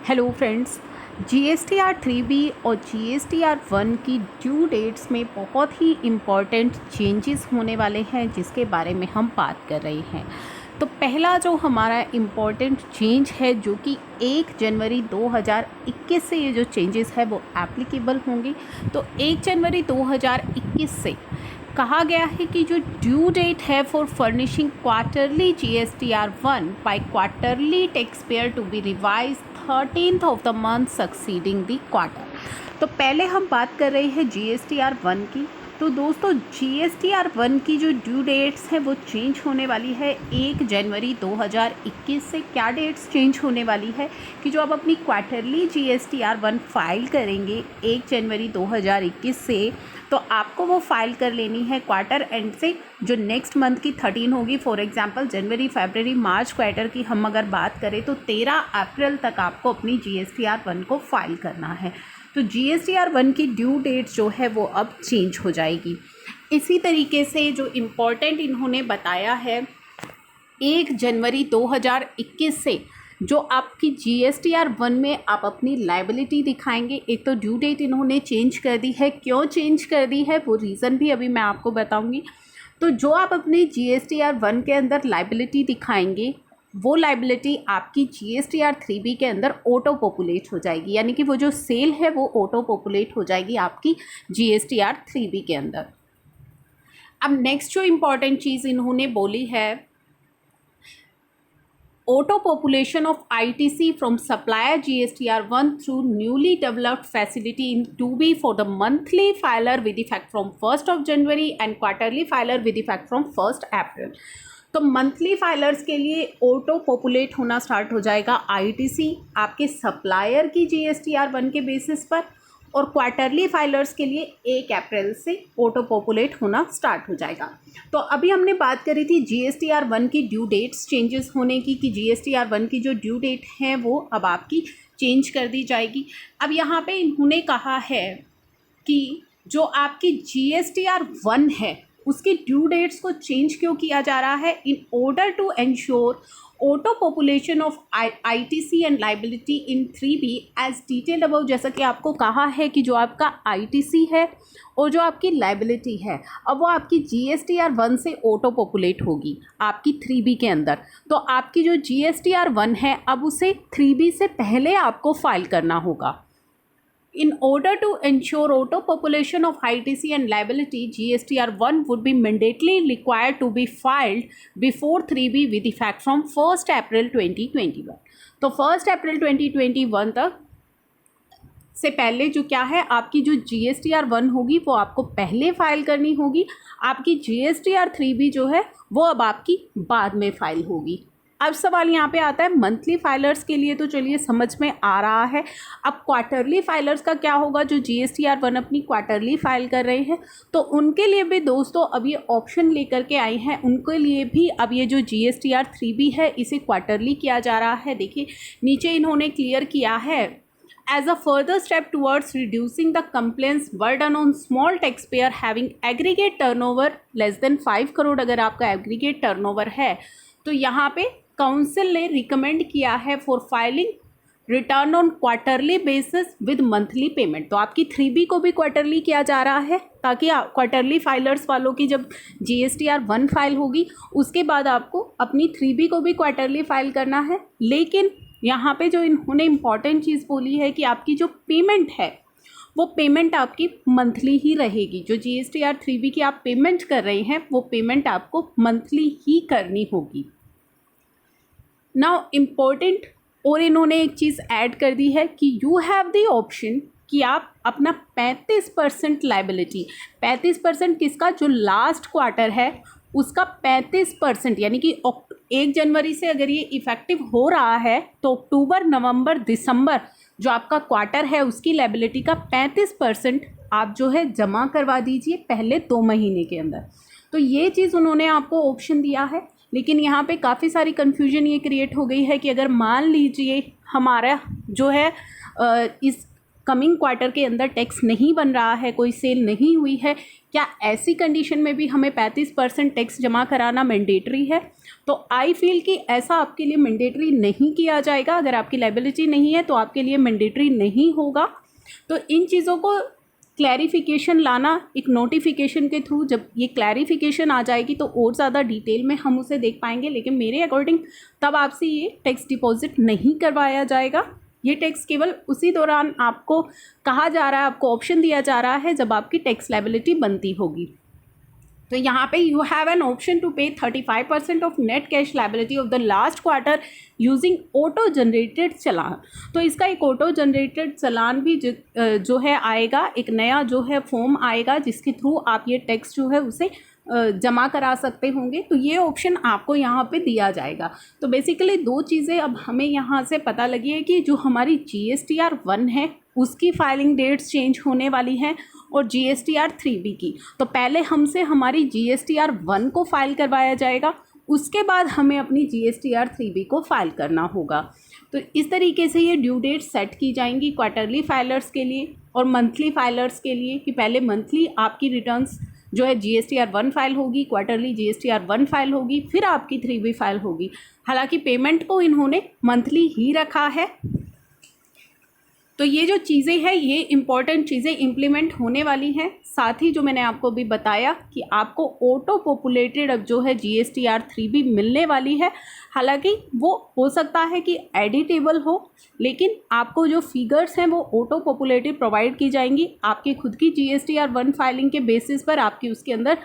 Hello friends, GSTR 3B और GSTR 1 की due dates में बहुत ही इम्पॉर्टेंट चेंजेस होने वाले हैं जिसके बारे में हम बात कर रहे हैं। तो पहला जो हमारा इम्पॉर्टेंट चेंज है जो कि 1 जनवरी 2021 से ये जो चेंजेस है वो एप्लीकेबल होंगे। तो 1 जनवरी 2021 से कहा गया है कि जो ड्यू डेट है for furnishing quarterly GSTR 1 by quarterly tax payer to be revise 13th of the month succeeding the quarter. तो पहले हम बात कर रहे हैं GSTR 1 की। तो दोस्तों GSTR 1 की जो ड्यू डेट्स हैं वो चेंज होने वाली है 1 जनवरी 2021 से। क्या डेट्स चेंज होने वाली है कि जो आप अपनी क्वार्टरली GSTR 1 फाइल करेंगे 1 जनवरी 2021 से, तो आपको वो फाइल कर लेनी है क्वार्टर एंड से जो नेक्स्ट मंथ की 13 होगी। For example January, February, March quarter की हम अगर बात करें तो 13 अप्रैल तक आपको अपनी GSTR 1 को फाइल करना है। तो GSTR 1 की ड्यू डेट जो है वो अब चेंज हो जाएगी। इसी तरीके से जो इम्पोर्टेंट इन्होंने बताया है 1 जनवरी 2021 से जो आपकी GSTR 1 में आप अपनी लाइबिलिटी दिखाएंगे। एक तो ड्यू डेट इन्होंने चेंज कर दी है, क्यों चेंज कर दी है वो रीज़न भी अभी मैं आपको बताऊंगी। तो जो आप अपनी GSTR 1 के अंदर लाइबिलिटी दिखाएंगे वो लाइबिलिटी आपकी GSTR 3B के अंदर ऑटो पॉपुलेट हो जाएगी, यानी कि वो जो सेल है वो ऑटो पॉपुलेट हो जाएगी आपकी GSTR 3B के अंदर। अब नेक्स्ट जो इम्पॉर्टेंट चीज़ इन्होंने बोली है, auto population of ITC from supplier GSTR 1 through newly developed facility in 2B for the monthly filer with effect from 1st of January and quarterly filer with effect from 1st April। तो monthly filers के लिए auto populate होना start हो जाएगा ITC आपके supplier की GSTR 1 के basis पर, और क्वार्टरली फाइलर्स के लिए 1 अप्रैल से ऑटो पॉपुलेट होना स्टार्ट हो जाएगा। तो अभी हमने बात करी थी GSTR 1 की ड्यू डेट्स चेंजेस होने की कि GSTR 1 की जो ड्यू डेट है वो अब आपकी चेंज कर दी जाएगी। अब यहाँ पे इन्होंने कहा है कि जो आपकी GSTR 1 है उसकी ड्यू डेट्स को चेंज क्यों किया जा रहा है, in order to ensure auto population of ITC and liability in 3B as detail above. जैसा कि आपको कहा है कि जो आपका ITC है और जो आपकी लाइबिलिटी है अब वो आपकी GSTR 1 से ऑटो पॉपुलेट होगी आपकी 3B के अंदर। तो आपकी जो GSTR 1 है अब उसे 3B से पहले आपको फाइल करना होगा। In order to ensure auto population of ITC and liability, GSTR 1 would be mandatorily required to be filed before 3B with effect from 1st April 2021। तो 1st अप्रैल 2021 तक से पहले जो क्या है आपकी जो GSTR 1 होगी वो आपको पहले फाइल करनी होगी। आपकी GSTR 3B जो है वो अब आपकी बाद में फाइल होगी। अब सवाल यहाँ पे आता है मंथली फाइलर्स के लिए, तो चलिए समझ में आ रहा है। अब क्वार्टरली फाइलर्स का क्या होगा, जो GSTR 1 अपनी क्वार्टरली फाइल कर रहे हैं तो उनके लिए भी दोस्तों अब ये ऑप्शन लेकर के आए हैं। उनके लिए भी अब ये जो GSTR 3B है इसे क्वार्टरली किया जा रहा है। देखिए नीचे इन्होंने क्लियर किया है, as a further step towards reducing the complaints burden on small taxpayer having aggregate turnover less than 5 crore. अगर आपका एग्रीगेट टर्नओवर है तो यहाँ पे काउंसिल ने रिकमेंड किया है for filing return on quarterly basis with monthly payment. तो आपकी 3B को भी क्वार्टरली किया जा रहा है ताकि क्वार्टरली फाइलर्स वालों की जब GSTR 1 फाइल होगी उसके बाद आपको अपनी 3B को भी क्वार्टरली फाइल करना है। लेकिन यहाँ पे जो इन्होंने इम्पॉर्टेंट चीज़ बोली है कि आपकी जो पेमेंट है वो पेमेंट आपकी मंथली ही रहेगी। जो GSTR 3B की आप पेमेंट कर रहे हैं वो पेमेंट आपको मंथली ही करनी होगी। नाउ इम्पोर्टेंट और इन्होंने एक चीज़ ऐड कर दी है कि यू हैव द ऑप्शन कि आप अपना 35% लाइबिलिटी, 35% किसका, जो लास्ट क्वार्टर है उसका 35%, यानी कि 1 जनवरी से अगर ये इफ़ेक्टिव हो रहा है तो अक्टूबर, नवंबर, दिसंबर जो आपका क्वार्टर है उसकी लाइबिलिटी का 35% आप जो है जमा करवा दीजिए पहले 2 महीने के अंदर। तो ये चीज़ उन्होंने आपको ऑप्शन दिया है। लेकिन यहाँ पे काफ़ी सारी कन्फ्यूजन ये क्रिएट हो गई है कि अगर मान लीजिए हमारा जो है इस कमिंग क्वार्टर के अंदर टैक्स नहीं बन रहा है, कोई सेल नहीं हुई है, क्या ऐसी कंडीशन में भी हमें 35% टैक्स जमा कराना मैंडेटरी है? तो आई फील कि ऐसा आपके लिए मैंडेटरी नहीं किया जाएगा। अगर आपकी लायबिलिटी नहीं है तो आपके लिए मैंडेटरी नहीं होगा। तो इन चीज़ों को क्लैरिफिकेशन लाना एक नोटिफिकेशन के थ्रू, जब ये क्लैरिफिकेशन आ जाएगी तो और ज़्यादा डिटेल में हम उसे देख पाएंगे। लेकिन मेरे अकॉर्डिंग तब आपसे ये टैक्स डिपॉजिट नहीं करवाया जाएगा। ये टैक्स केवल उसी दौरान आपको कहा जा रहा है, आपको ऑप्शन दिया जा रहा है जब आपकी टैक्स लायबिलिटी बनती होगी। तो यहाँ पे you have an option to pay 35% of net cash liability of the last quarter using auto generated challan. तो इसका एक ऑटो जनरेटेड चलान भी जो है आएगा, एक नया जो है फॉर्म आएगा जिसके थ्रू आप ये टैक्स जो है उसे जमा करा सकते होंगे। तो ये ऑप्शन आपको यहाँ पे दिया जाएगा। तो बेसिकली दो चीज़ें अब हमें यहाँ से पता लगी है कि जो हमारी GSTR 1 है उसकी फाइलिंग डेट्स चेंज होने वाली हैं और GSTR 3B की। तो पहले हमसे हमारी GSTR 1 को फाइल करवाया जाएगा, उसके बाद हमें अपनी GSTR 3B को फाइल करना होगा। तो इस तरीके से ये ड्यू डेट सेट की जाएंगी क्वार्टरली फाइलर्स के लिए और मंथली फाइलर्स के लिए, कि पहले मंथली आपकी रिटर्न्स जो है GSTR 1 फाइल होगी, क्वार्टरली GSTR 1 फाइल होगी, फिर आपकी 3B फाइल होगी। हालांकि पेमेंट को इन्होंने मंथली ही रखा है। तो ये जो चीज़ें हैं ये इम्पॉर्टेंट चीज़ें इम्प्लीमेंट होने वाली हैं। साथ ही जो मैंने आपको भी बताया कि आपको ऑटो पॉपुलेटेड अब जो है GSTR 3B मिलने वाली है। हालांकि वो हो सकता है कि एडिटेबल हो, लेकिन आपको जो फिगर्स हैं वो ऑटो पॉपुलेटेड प्रोवाइड की जाएंगी। आपकी खुद की GSTR 1 फाइलिंग के बेसिस पर आपकी उसके अंदर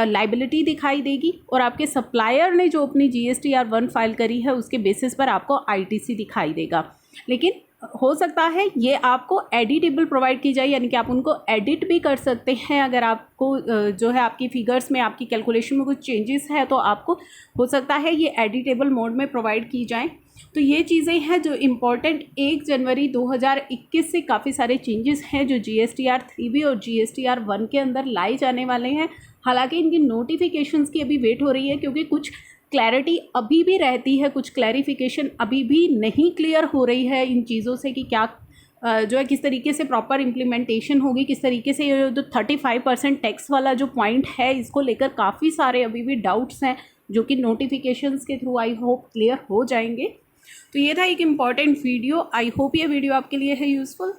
लाइबिलिटी दिखाई देगी और आपके सप्लायर ने जो अपनी GSTR 1 फाइल करी है उसके बेसिस पर आपको ITC दिखाई देगा। लेकिन हो सकता है ये आपको एडिटेबल प्रोवाइड की जाए, यानी कि आप उनको एडिट भी कर सकते हैं। अगर आपको जो है आपकी फिगर्स में आपकी कैलकुलेशन में कुछ चेंजेस है तो आपको हो सकता है ये एडिटेबल मोड में प्रोवाइड की जाएं। तो ये चीज़ें हैं जो इम्पॉर्टेंट 1 जनवरी 2021 से काफ़ी सारे चेंजेस हैं जो GSTR 3B और GSTR 1 के अंदर लाए जाने वाले हैं। हालांकि इनकी नोटिफिकेशंस की अभी वेट हो रही है, क्योंकि कुछ क्लैरिटी अभी भी रहती है, कुछ क्लैरिफिकेशन अभी भी नहीं क्लियर हो रही है इन चीज़ों से कि क्या जो है किस तरीके से प्रॉपर इम्प्लीमेंटेशन होगी, किस तरीके से ये जो 35% टैक्स वाला जो पॉइंट है इसको लेकर काफ़ी सारे अभी भी डाउट्स हैं जो कि नोटिफिकेशंस के थ्रू आई होप क्लियर हो जाएंगे। तो ये था एक इम्पॉर्टेंट वीडियो। आई होप ये वीडियो आपके लिए है यूज़फुल।